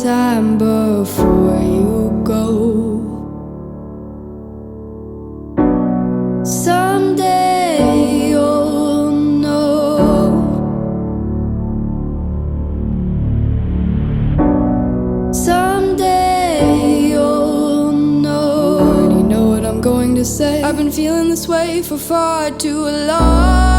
time before you go. Someday you'll know. Someday you'll know. Already know what I'm going to say. I've been feeling this way for far too long.